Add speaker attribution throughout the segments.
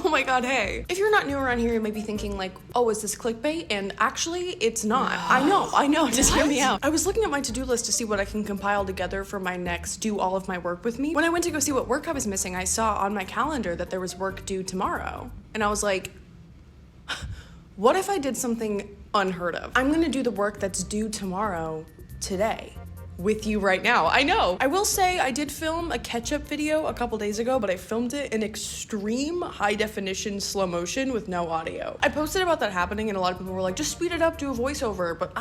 Speaker 1: Oh my god, hey. If you're not new around here, you might be thinking like, oh, is this clickbait? And actually, it's not. I know, just hear me out. I was looking at my to-do list to see what I can compile together for my next do all of my work with me. When I went to go see what work I was missing, I saw on my calendar that there was work due tomorrow. And I was like, what if I did something unheard of? I'm gonna do the work that's due tomorrow today with you right now. I know. I will say I did film a catch-up video a couple days ago, but I filmed it in extreme high definition slow motion with no audio. I posted about that happening and a lot of people were like, just speed it up, do a voiceover, but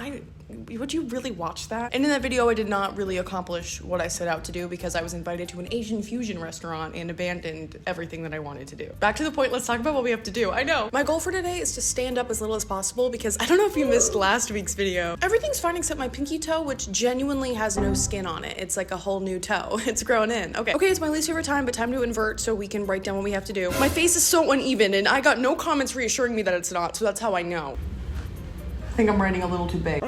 Speaker 1: would you really watch that? And in that video, I did not really accomplish what I set out to do because I was invited to an Asian fusion restaurant and abandoned everything that I wanted to do. Back to the point, let's talk about what we have to do. I know. My goal for today is to stand up as little as possible because I don't know if you missed last week's video. Everything's fine except my pinky toe, which genuinely has no skin on it. It's like a whole new toe. It's grown in. Okay, it's my least favorite time, but time to invert so we can write down what we have to do. My face is so uneven and I got no comments reassuring me that it's not, so that's how I know. I think I'm writing a little too big.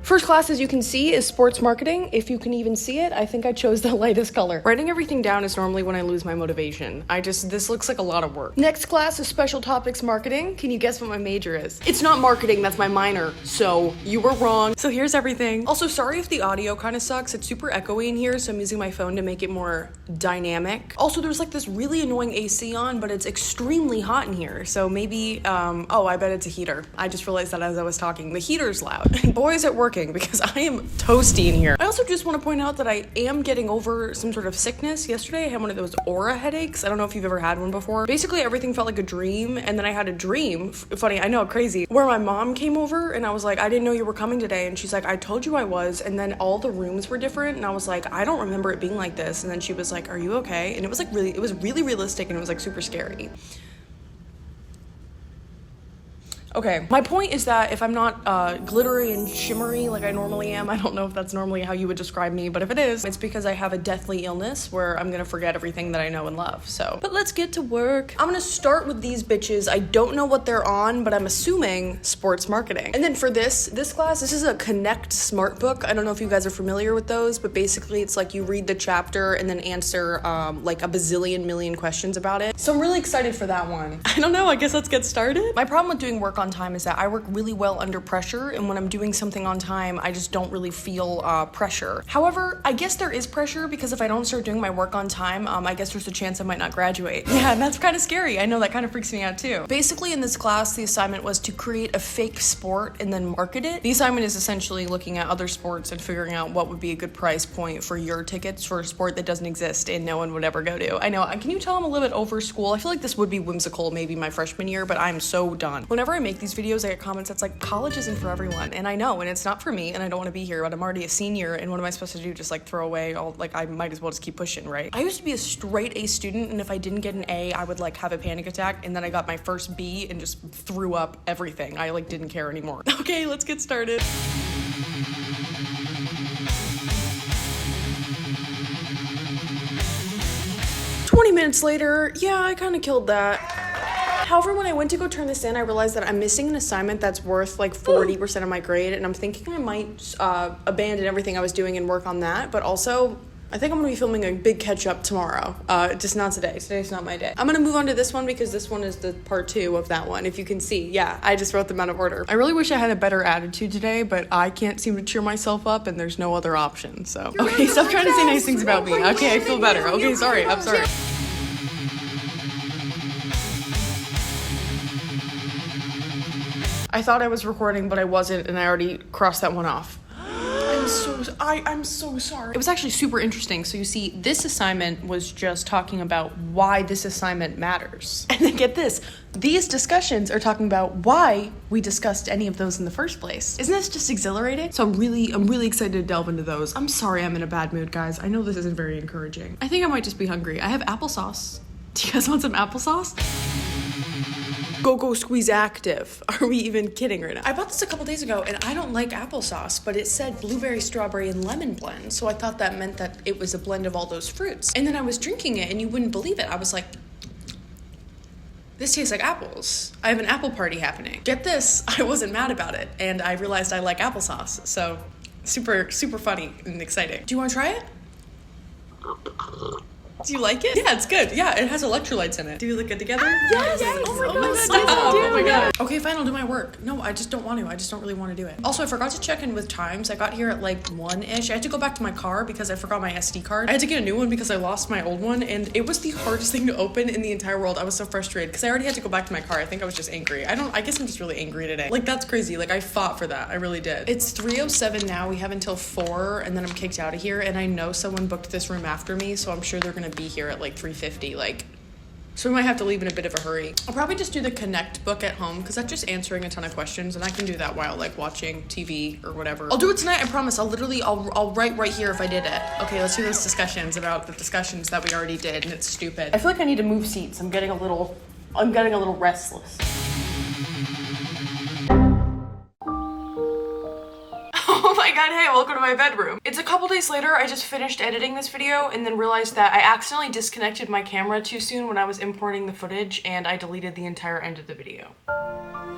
Speaker 1: First class, as you can see, is sports marketing. If you can even see it, I think I chose the lightest color. Writing everything down is normally when I lose my motivation. This looks like a lot of work. Next class is special topics marketing. Can you guess what my major is? It's not marketing, that's my minor. So you were wrong. So here's everything. Also, sorry if the audio kind of sucks. It's super echoey in here, so I'm using my phone to make it more dynamic. Also, there's like this really annoying AC on, but it's extremely hot in here. So maybe, oh, I bet it's a heater. I just realized that as I was talking. The heater's loud. Boy, is it working. Because I am toasty in here. I also just want to point out that I am getting over some sort of sickness. Yesterday I had one of those aura headaches. I don't know if you've ever had one before. Basically everything felt like a dream, and then I had a dream, funny, I know, crazy, where my mom came over and I was like, I didn't know you were coming today, and she's like, I told you I was, and then all the rooms were different and I was like, I don't remember it being like this, and then she was like, are you okay? And it was like really realistic, and it was like super scary. Okay, my point is that if I'm not glittery and shimmery like I normally am, I don't know if that's normally how you would describe me, but if it is, it's because I have a deathly illness where I'm gonna forget everything that I know and love, so. But let's get to work. I'm gonna start with these bitches. I don't know what they're on, but I'm assuming sports marketing. And then for this class, this is a Connect Smart book. I don't know if you guys are familiar with those, but basically it's like you read the chapter and then answer like a bazillion million questions about it. So I'm really excited for that one. I don't know, I guess let's get started. My problem with doing work on time is that I work really well under pressure, and when I'm doing something on time, I just don't really feel pressure. However, I guess there is pressure because if I don't start doing my work on time, I guess there's a chance I might not graduate. Yeah, and that's kind of scary. I know, that kind of freaks me out too. Basically in this class, the assignment was to create a fake sport and then market it. The assignment is essentially looking at other sports and figuring out what would be a good price point for your tickets for a sport that doesn't exist and no one would ever go to. I know, can you tell I'm a little bit over school? I feel like this would be whimsical maybe my freshman year, but I'm so done. Whenever I make these videos, I get comments that's like, college isn't for everyone, and I know, and it's not for me, and I don't want to be here, but I'm already a senior, and what am I supposed to do? Just like throw away all, like, I might as well just keep pushing, right? I used to be a straight A student, and if I didn't get an A, I would like have a panic attack, and then I got my first B and just threw up everything. I like didn't care anymore. Okay, let's get started. Minutes later, yeah, I kind of killed that. However, when I went to go turn this in, I realized that I'm missing an assignment that's worth like 40% of my grade, and I'm thinking I might abandon everything I was doing and work on that, but also I think I'm gonna be filming a big catch-up tomorrow. Just not today. Today's not my day. I'm gonna move on to this one because this one is the part 2 of that one. If you can see, yeah, I just wrote them out of order. I really wish I had a better attitude today, but I can't seem to cheer myself up and there's no other option, so. Okay, stop trying to say nice things about me. Okay, I feel better. Okay, sorry, I'm sorry. I thought I was recording, but I wasn't, and I already crossed that one off. I'm so sorry. It was actually super interesting. So you see, this assignment was just talking about why this assignment matters. And then get this, these discussions are talking about why we discussed any of those in the first place. Isn't this just exhilarating? So I'm really excited to delve into those. I'm sorry I'm in a bad mood, guys. I know this isn't very encouraging. I think I might just be hungry. I have applesauce. Do you guys want some applesauce? Go Squeeze Active. Are we even kidding right now? I bought this a couple days ago and I don't like applesauce, but it said blueberry, strawberry, and lemon blend. So I thought that meant that it was a blend of all those fruits. And then I was drinking it and you wouldn't believe it. I was like, this tastes like apples. I have an apple party happening. Get this, I wasn't mad about it. And I realized I like applesauce. So super funny and exciting. Do you want to try it? Do you like it? Yeah, it's good. Yeah, it has electrolytes in it. Do we look good together?
Speaker 2: Yes.
Speaker 1: Oh my god, stop. Oh my god. Okay, fine, I'll do my work. No, I just don't want to. I just don't really want to do it. Also, I forgot to check in with times. I got here at like 1-ish. I had to go back to my car because I forgot my SD card. I had to get a new one because I lost my old one, and it was the hardest thing to open in the entire world. I was so frustrated because I already had to go back to my car. I think I was just angry. I guess I'm just really angry today. Like, that's crazy. Like, I fought for that. I really did. It's 3:07 now. We have until 4, and then I'm kicked out of here, and I know someone booked this room after me, so I'm sure they're gonna be here at like 3:50. Like, so we might have to leave in a bit of a hurry. I'll probably just do the Connect book at home because that's just answering a ton of questions, and I can do that while like watching TV or whatever. I'll do it tonight, I promise. I'll write right here if I did it. Okay, let's hear those discussions about the discussions that we already did, and it's stupid. I feel like I need to move seats. I'm getting a little restless. Oh my god, hey, welcome to my bedroom. It's a couple days later. I just finished editing this video and then realized that I accidentally disconnected my camera too soon when I was importing the footage, and I deleted the entire end of the video.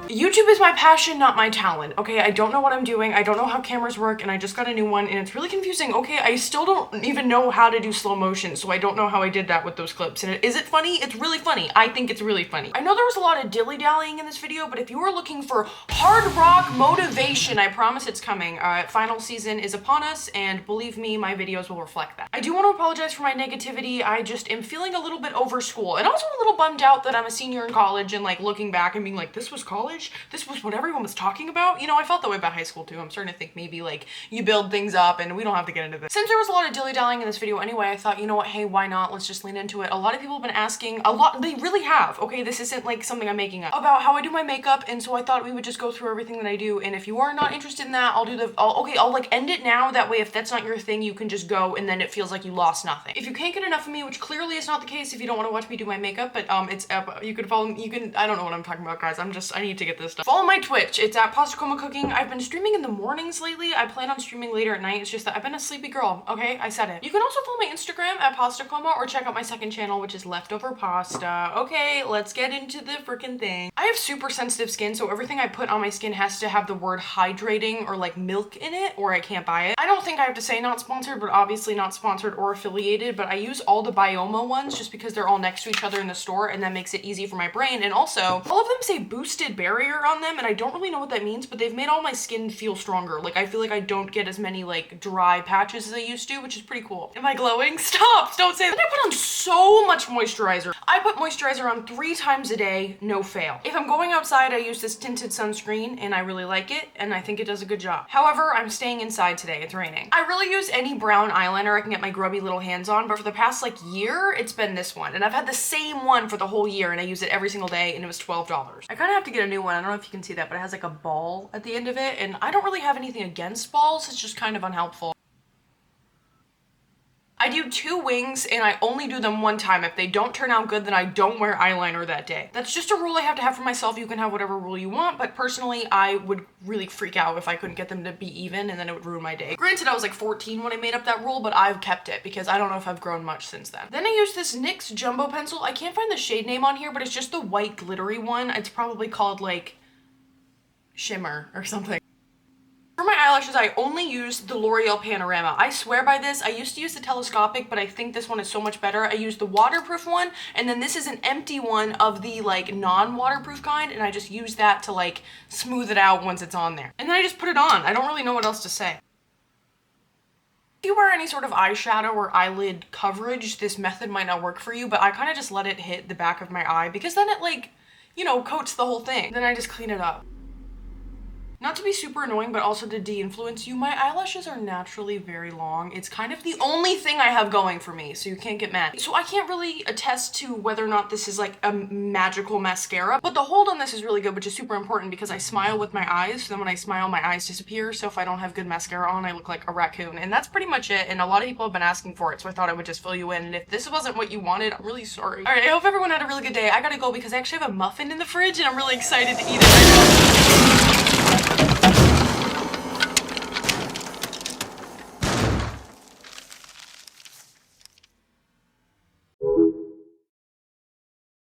Speaker 1: YouTube is my passion, not my talent, okay? I don't know what I'm doing, I don't know how cameras work, and I just got a new one, and it's really confusing, okay? I still don't even know how to do slow motion, so I don't know how I did that with those clips. And is it funny? It's really funny. I think it's really funny. I know there was a lot of dilly-dallying in this video, but if you are looking for hard rock motivation, I promise it's coming. Final season is upon us, and believe me, my videos will reflect that. I do want to apologize for my negativity. I just am feeling a little bit over school, and also a little bummed out that I'm a senior in college, and like looking back and being like, this was college? This was what everyone was talking about? You know, I felt that way about high school too. I'm starting to think maybe like you build things up, and we don't have to get into this. Since there was a lot of dilly-dallying in this video anyway, I thought, you know what, hey, why not? Let's just lean into it. A lot of people have been asking, they really have, okay? This isn't like something I'm making up, about how I do my makeup, and so I thought we would just go through everything that I do, and if you are not interested in that, I'll like end it now. That way, if that's not your thing, you can just go, and then it feels like you lost nothing. If you can't get enough of me, which clearly is not the case if you don't want to watch me do my makeup, but you can follow me, I don't know what I'm talking about, guys. I need to get this stuff. Follow my Twitch. It's at Pasta Coma Cooking. I've been streaming in the mornings lately. I plan on streaming later at night. It's just that I've been a sleepy girl, okay? I said it. You can also follow my Instagram at Pasta Coma, or check out my second channel, which is Leftover Pasta. Okay, let's get into the freaking thing. I have super sensitive skin, so everything I put on my skin has to have the word hydrating or like milk in it, or I can't buy it. I don't think I have to say not sponsored, but obviously not sponsored or affiliated, but I use all the Bioma ones just because they're all next to each other in the store, and that makes it easy for my brain. And also, all of them say boosted barrier on them, and I don't really know what that means, but they've made all my skin feel stronger. Like, I feel like I don't get as many like dry patches as I used to, which is pretty cool. Am I glowing? Stop! Don't say that. I put on so much moisturizer. I put moisturizer on 3 times a day, no fail. If I'm going outside, I use this tinted sunscreen, and I really like it, and I think it does a good job. However, I'm staying inside today. It's raining. I really use any brown eyeliner I can get my grubby little hands on, but for the past like year, it's been this one, and I've had the same one for the whole year, and I use it every single day, and it was $12. I kind of have to get a new one. I don't know if you can see that, but it has like a ball at the end of it, and I don't really have anything against balls. It's just kind of unhelpful. I do 2 wings, and I only do them 1 time. If they don't turn out good, then I don't wear eyeliner that day. That's just a rule I have to have for myself. You can have whatever rule you want, but personally, I would really freak out if I couldn't get them to be even, and then it would ruin my day. Granted, I was like 14 when I made up that rule, but I've kept it because I don't know if I've grown much since then. Then I use this NYX Jumbo pencil. I can't find the shade name on here, but it's just the white glittery one. It's probably called like Shimmer or something. For my eyelashes, I only use the L'Oreal Panorama. I swear by this. I used to use the telescopic, but I think this one is so much better. I use the waterproof one, and then this is an empty one of the like non-waterproof kind, and I just use that to like smooth it out once it's on there. And then I just put it on. I don't really know what else to say. If you wear any sort of eyeshadow or eyelid coverage, this method might not work for you, but I kind of just let it hit the back of my eye because then it like, you know, coats the whole thing. Then I just clean it up. Not to be super annoying, but also to de-influence you, my eyelashes are naturally very long. It's kind of the only thing I have going for me, so you can't get mad. So I can't really attest to whether or not this is like a magical mascara, but the hold on this is really good, which is super important because I smile with my eyes, so then when I smile, my eyes disappear, so if I don't have good mascara on, I look like a raccoon, and that's pretty much it, and a lot of people have been asking for it, so I thought I would just fill you in, and if this wasn't what you wanted, I'm really sorry. Alright, I hope everyone had a really good day. I gotta go because I actually have a muffin in the fridge, and I'm really excited to eat it right now.